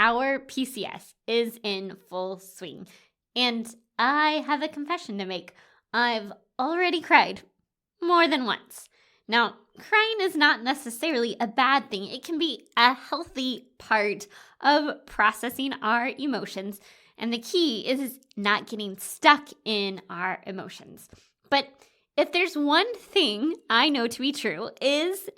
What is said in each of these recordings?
our PCS is in full swing. And I have a confession to make. I've already cried more than once. Now, crying is not necessarily a bad thing. It can be a healthy part of processing our emotions. And the key is not getting stuck in our emotions. But if there's one thing I know to be true, it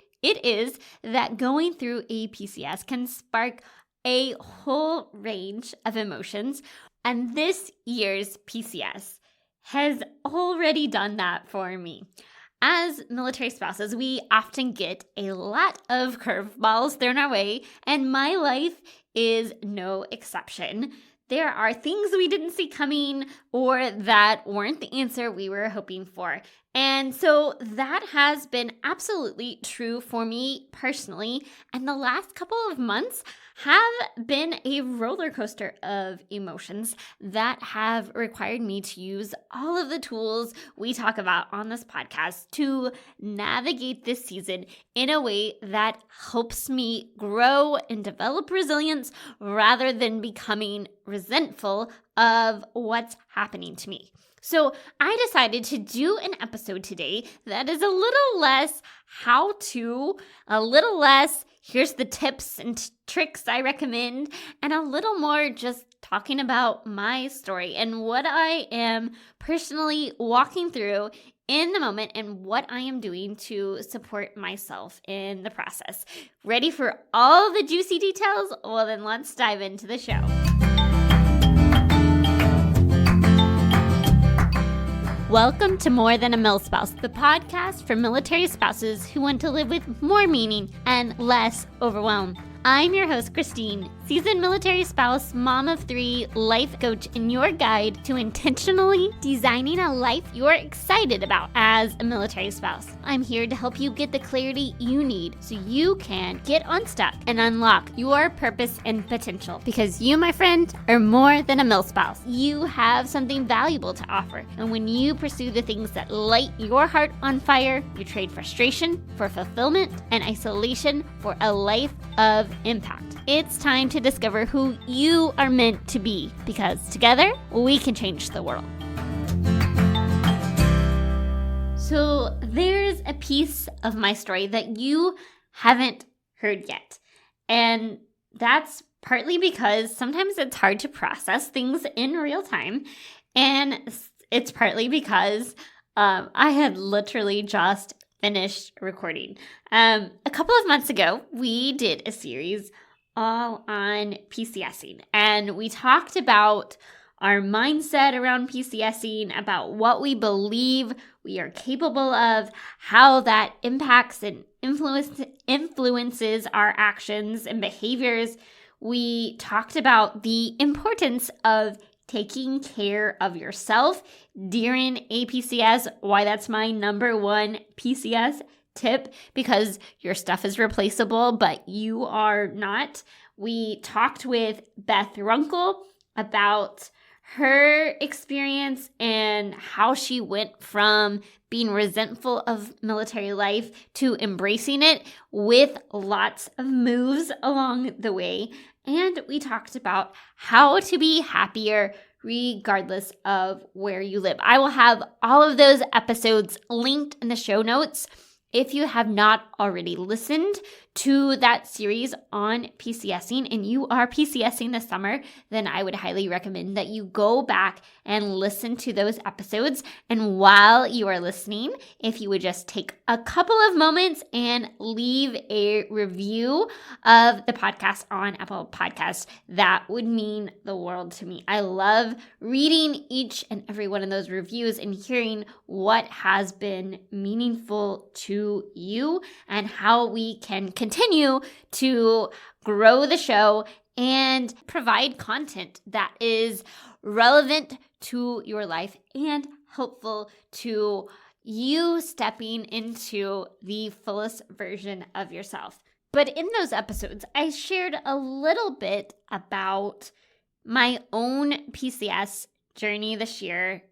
is that going through a PCS can spark a whole range of emotions. And this year's PCS has already done that for me. As military spouses, we often get a lot of curveballs thrown our way, and my life is no exception. There are things we didn't see coming or that weren't the answer we were hoping for. And so that has been absolutely true for me personally. And the last couple of months have been a roller coaster of emotions that have required me to use all of the tools we talk about on this podcast to navigate this season in a way that helps me grow and develop resilience rather than becoming resentful of what's happening to me. So I decided to do an episode today that is a little less how-to, a little less here's the tips and tricks I recommend, and a little more just talking about my story and what I am personally walking through in the moment and what I am doing to support myself in the process. Ready for all the juicy details? Well, then let's dive into the show. Welcome to More Than A Milspouse, the podcast for military spouses who want to live with more meaning and less overwhelm. I'm your host, Christine, seasoned military spouse, mom of 3, life coach, and your guide to intentionally designing a life you're excited about as a military spouse. I'm here to help you get the clarity you need so you can get unstuck and unlock your purpose and potential. Because you, my friend, are more than a milspouse. You have something valuable to offer. And when you pursue the things that light your heart on fire, you trade frustration for fulfillment and isolation for a life of impact. It's time to discover who you are meant to be, because together we can change the world. So there's a piece of my story that you haven't heard yet. And that's partly because sometimes it's hard to process things in real time. And it's partly because I had literally just finished recording. A couple of months ago, we did a series all on PCSing, and we talked about our mindset around PCSing, about what we believe we are capable of, how that impacts and influences our actions and behaviors. We talked about the importance of taking care of yourself during a PCS, why that's my number one PCS tip, because your stuff is replaceable, but you are not. We talked with Beth Runkle about her experience and how she went from being resentful of military life to embracing it with lots of moves along the way. And we talked about how to be happier regardless of where you live. I will have all of those episodes linked in the show notes. If you have not already listened to that series on PCSing and you are PCSing this summer, then I would highly recommend that you go back and listen to those episodes. And while you are listening, if you would just take a couple of moments and leave a review of the podcast on Apple Podcasts, that would mean the world to me. I love reading each and every one of those reviews and hearing what has been meaningful to you and how we can continue to grow the show and provide content that is relevant to your life and helpful to you stepping into the fullest version of yourself. But in those episodes, I shared a little bit about my own PCS journey this year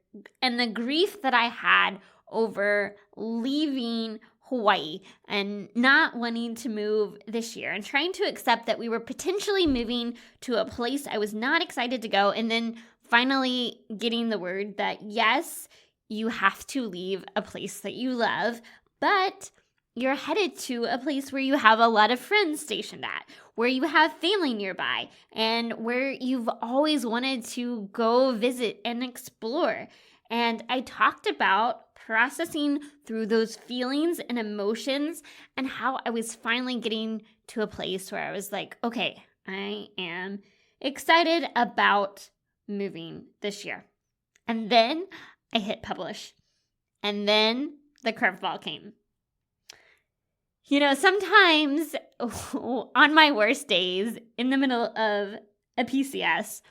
and the grief that I had over leaving Hawaii and not wanting to move this year and trying to accept that we were potentially moving to a place I was not excited to go, and then finally getting the word that yes, you have to leave a place that you love, but you're headed to a place where you have a lot of friends stationed at, where you have family nearby, and where you've always wanted to go visit and explore. And I talked about processing through those feelings and emotions and how I was finally getting to a place where I was like, okay, I am excited about moving this year. And then I hit publish. And then the curveball came. You know, sometimes on my worst days in the middle of a PCS,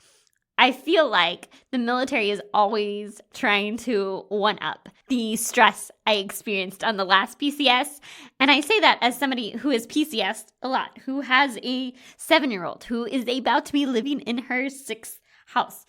I feel like the military is always trying to one-up the stress I experienced on the last PCS. And I say that as somebody who has PCSed a lot, who has a 7-year-old, who is about to be living in her 6th house.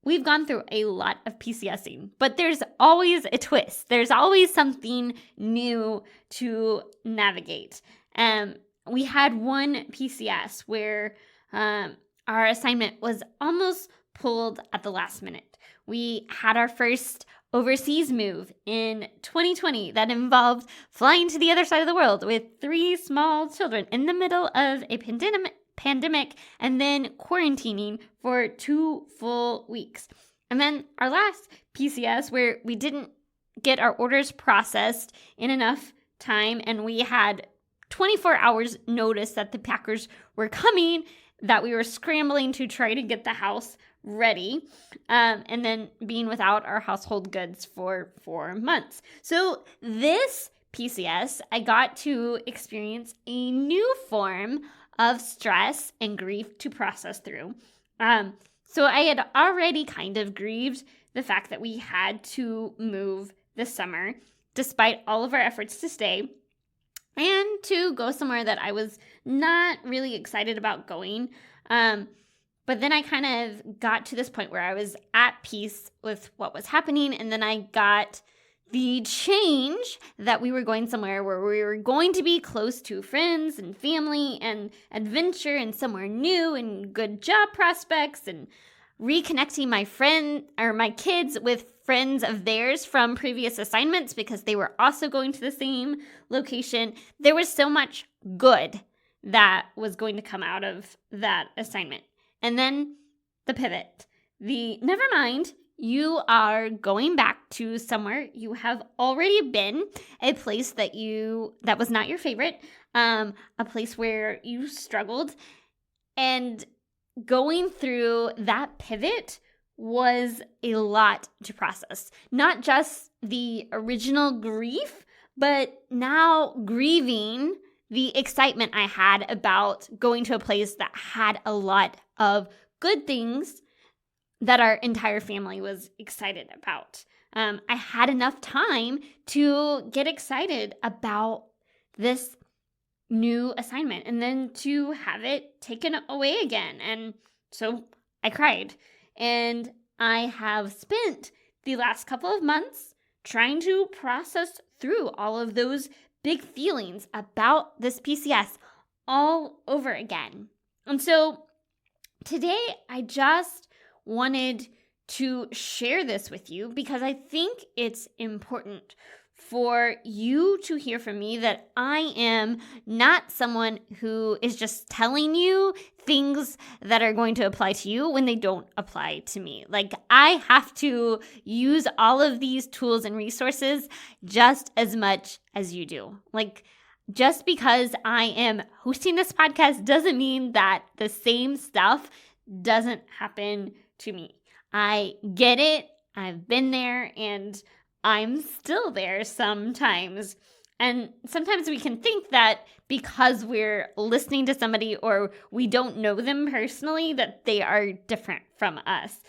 We've gone through a lot of PCSing, but there's always a twist. There's always something new to navigate. We had one PCS where our assignment was almost pulled at the last minute. We had our first overseas move in 2020 that involved flying to the other side of the world with 3 small children in the middle of a pandemic and then quarantining for 2 full weeks. And then our last PCS where we didn't get our orders processed in enough time and we had 24 hours notice that the packers were coming, that we were scrambling to try to get the house ready, and then being without our household goods for 4 months. So this PCS, I got to experience a new form of stress and grief to process through. So I had already kind of grieved the fact that we had to move this summer, despite all of our efforts to stay, and to go somewhere that I was not really excited about going. But then I kind of got to this point where I was at peace with what was happening, and then I got the change that we were going somewhere where we were going to be close to friends and family and adventure and somewhere new and good job prospects and reconnecting my kids with friends of theirs from previous assignments because they were also going to the same location. There was so much good that was going to come out of that assignment. And then the pivot. Never mind, you are going back to somewhere you have already been, a place that was not your favorite, a place where you struggled, and going through that pivot was a lot to process. Not just the original grief, but now grieving the excitement I had about going to a place that had a lot of good things that our entire family was excited about. I had enough time to get excited about this new assignment and then to have it taken away again. And so I cried. And I have spent the last couple of months trying to process through all of those big feelings about this PCS all over again. And so today I just wanted to share this with you because I think it's important for you to hear from me that I am not someone who is just telling you things that are going to apply to you when they don't apply to me. Like, I have to use all of these tools and resources just as much as you do. Like, just because I am hosting this podcast doesn't mean that the same stuff doesn't happen to me. I get it. I've been there and I'm still there sometimes. And sometimes we can think that because we're listening to somebody or we don't know them personally, that they are different from us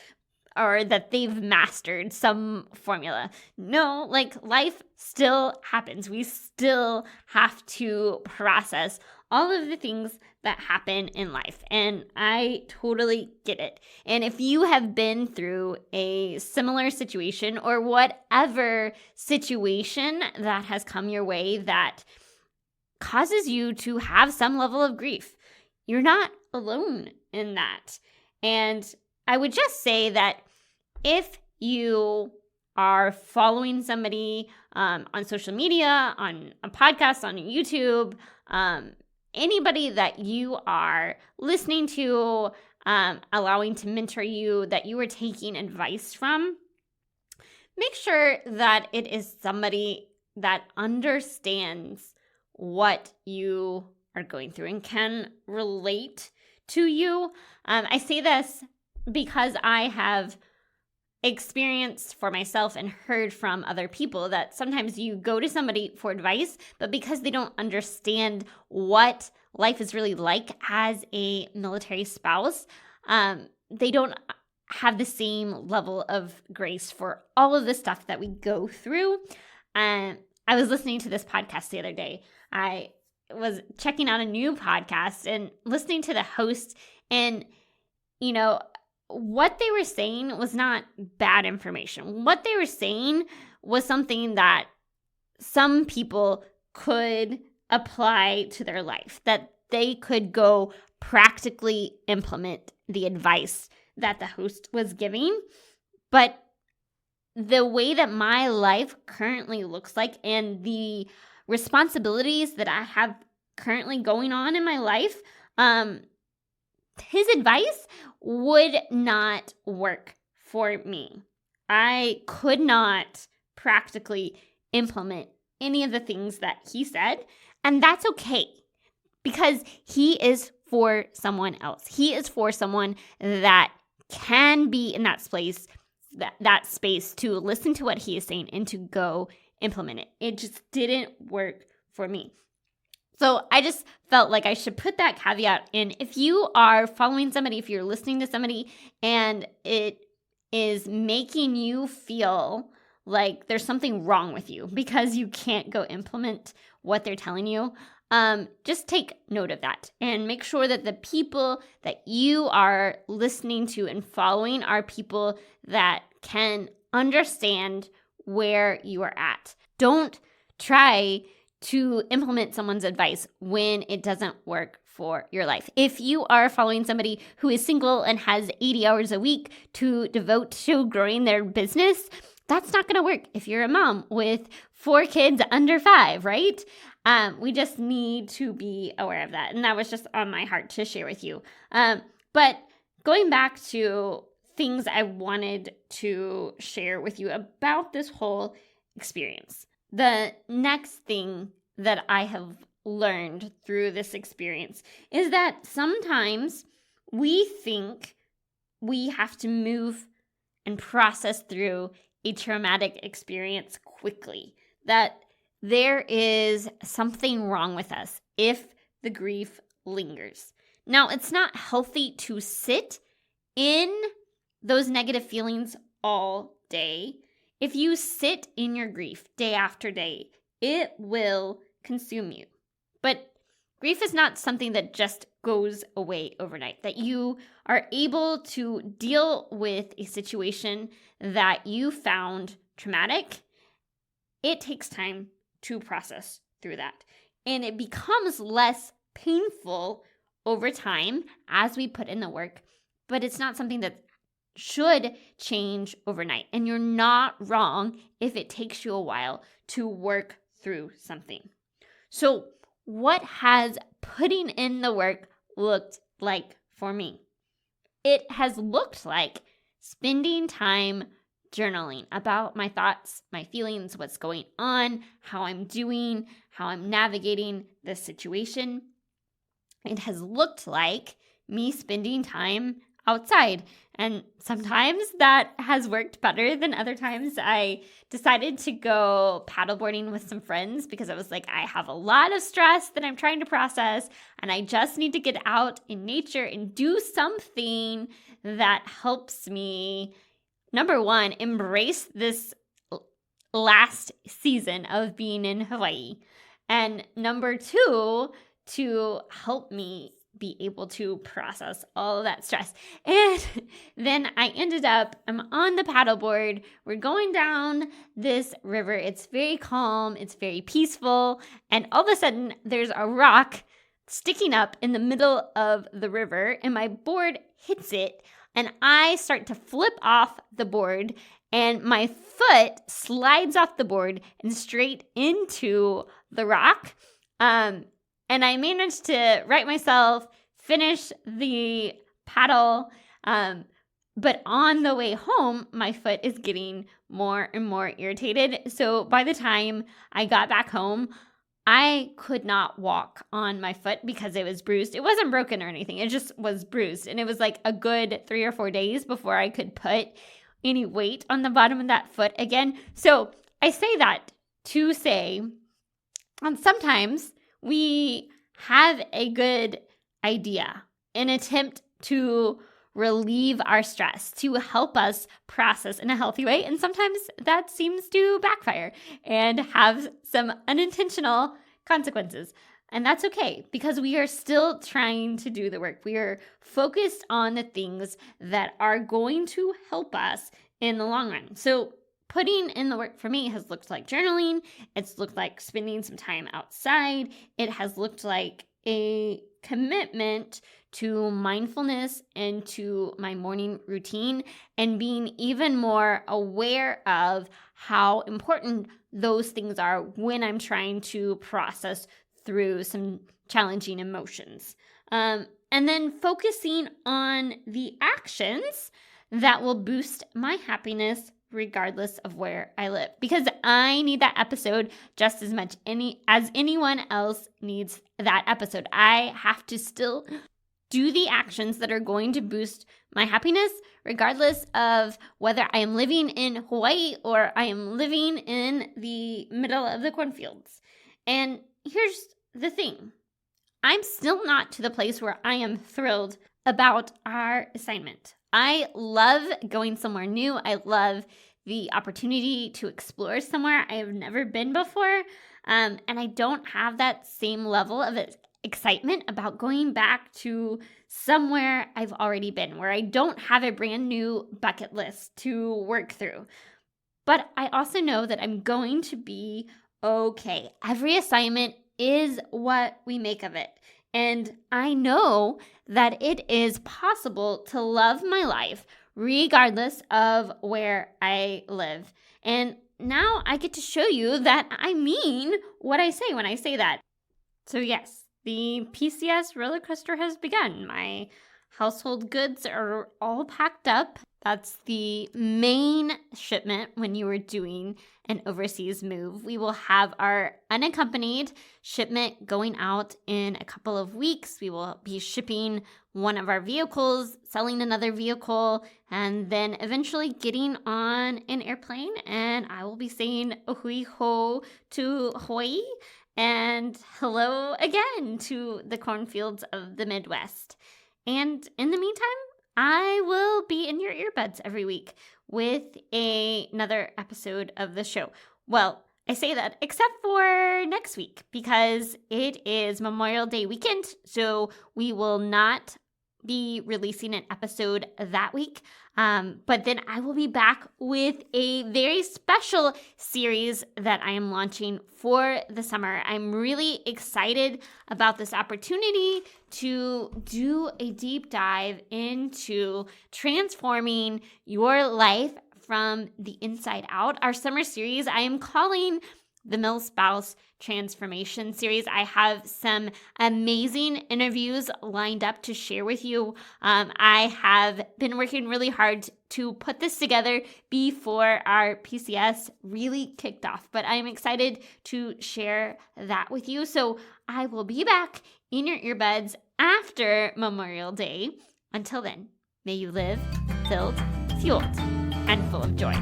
or that they've mastered some formula. No, like, life still happens. We still have to process all of the things that happen in life. And I totally get it. And if you have been through a similar situation or whatever situation that has come your way that causes you to have some level of grief, you're not alone in that. And I would just say that if you are following somebody on social media, on a podcast, on YouTube, anybody that you are listening to, allowing to mentor you, that you are taking advice from, make sure that it is somebody that understands what you are going through and can relate to you. I say this because I have experienced for myself and heard from other people that sometimes you go to somebody for advice, but because they don't understand what life is really like as a military spouse, they don't have the same level of grace for all of the stuff that we go through. I was listening to this podcast the other day. I was checking out a new podcast and listening to the host, and what they were saying was not bad information. What they were saying was something that some people could apply to their life, that they could go practically implement the advice that the host was giving. But the way that my life currently looks like and the responsibilities that I have currently going on in my life, his advice would not work for me. I could not practically implement any of the things that he said, and that's okay because he is for someone else. He is for someone that can be in that space, that space to listen to what he is saying and to go implement it. It just didn't work for me. So I just felt like I should put that caveat in. If you are following somebody, if you're listening to somebody and it is making you feel like there's something wrong with you because you can't go implement what they're telling you, just take note of that and make sure that the people that you are listening to and following are people that can understand where you are at. Don't try to implement someone's advice when it doesn't work for your life. If you are following somebody who is single and has 80 hours a week to devote to growing their business, that's not going to work if you're a mom with 4 kids under 5, right? We just need to be aware of that. And that was just on my heart to share with you. But going back to things I wanted to share with you about this whole experience. The next thing that I have learned through this experience is that sometimes we think we have to move and process through a traumatic experience quickly, that there is something wrong with us if the grief lingers. Now, it's not healthy to sit in those negative feelings all day. If you sit in your grief day after day, it will consume you. But grief is not something that just goes away overnight, that you are able to deal with a situation that you found traumatic. It takes time to process through that. And it becomes less painful over time as we put in the work, but it's not something that should change overnight. And you're not wrong if it takes you a while to work through something. So what has putting in the work looked like for me? It has looked like spending time journaling about my thoughts, my feelings, what's going on, how I'm doing, how I'm navigating this situation. It has looked like me spending time outside. And sometimes that has worked better than other times. I decided to go paddleboarding with some friends because I was like, I have a lot of stress that I'm trying to process, and I just need to get out in nature and do something that helps me, number one, embrace this last season of being in Hawaii. And number two, to help me be able to process all of that stress. And then I ended up, I'm on the paddleboard. We're going down this river. It's very calm. It's very peaceful. And all of a sudden, there's a rock sticking up in the middle of the river, and my board hits it, and I start to flip off the board, and my foot slides off the board and straight into the rock. And I managed to right myself, finish the paddle. But on the way home, my foot is getting more and more irritated. So by the time I got back home, I could not walk on my foot because it was bruised. It wasn't broken or anything. It just was bruised. And it was like a good 3 or 4 days before I could put any weight on the bottom of that foot again. So I say that to say, sometimes we have a good idea, an attempt to relieve our stress, to help us process in a healthy way. And sometimes that seems to backfire and have some unintentional consequences. And that's okay, because we are still trying to do the work. We are focused on the things that are going to help us in the long run. So putting in the work for me has looked like journaling. It's looked like spending some time outside. It has looked like a commitment to mindfulness and to my morning routine, and being even more aware of how important those things are when I'm trying to process through some challenging emotions. And then focusing on the actions that will boost my happiness regardless of where I live, because I need that episode just as much as anyone else needs that episode. I have to still do the actions that are going to boost my happiness regardless of whether I am living in Hawaii or I am living in the middle of the cornfields. And here's the thing. I'm still not to the place where I am thrilled about our assignment. I love going somewhere new. I love the opportunity to explore somewhere I have never been before. And I don't have that same level of excitement about going back to somewhere I've already been, where I don't have a brand new bucket list to work through. But I also know that I'm going to be okay. Every assignment is what we make of it. And I know that it is possible to love my life regardless of where I live. And now I get to show you that I mean what I say when I say that. So yes, the PCS roller coaster has begun. My household goods are all packed up. That's the main shipment when you are doing an overseas move. We will have our unaccompanied shipment going out in a couple of weeks. We will be shipping one of our vehicles, selling another vehicle, and then eventually getting on an airplane. And I will be saying ohui ho to Hawaii and hello again to the cornfields of the Midwest. And in the meantime, I will be in your earbuds every week with another episode of the show. Well, I say that except for next week because it is Memorial Day weekend, so we will not be releasing an episode that week. But then I will be back with a very special series that I am launching for the summer. I'm really excited about this opportunity to do a deep dive into transforming your life from the inside out. Our summer series I am calling the Milspouse Transformation Series. I have some amazing interviews lined up to share with you. I have been working really hard to put this together before our PCS really kicked off, but I'm excited to share that with you. So I will be back in your earbuds after Memorial Day. Until then, may you live filled, fueled, and full of joy.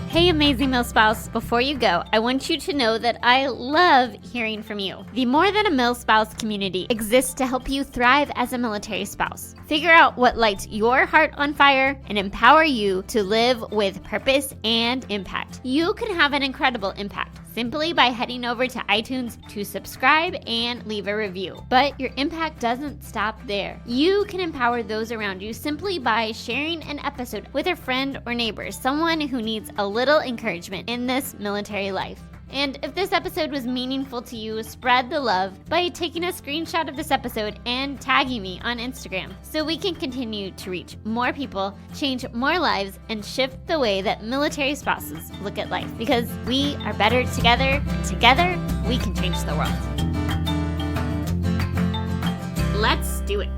Hey, amazing Milspouse. Before you go, I want you to know that I love hearing from you. The More Than A Milspouse community exists to help you thrive as a military spouse. Figure out what lights your heart on fire and empower you to live with purpose and impact. You can have an incredible impact simply by heading over to iTunes to subscribe and leave a review. But your impact doesn't stop there. You can empower those around you simply by sharing an episode with a friend or neighbor, someone who needs a little encouragement in this military life. And if this episode was meaningful to you, spread the love by taking a screenshot of this episode and tagging me on Instagram so we can continue to reach more people, change more lives, and shift the way that military spouses look at life. Because we are better together, and together we can change the world. Let's do it.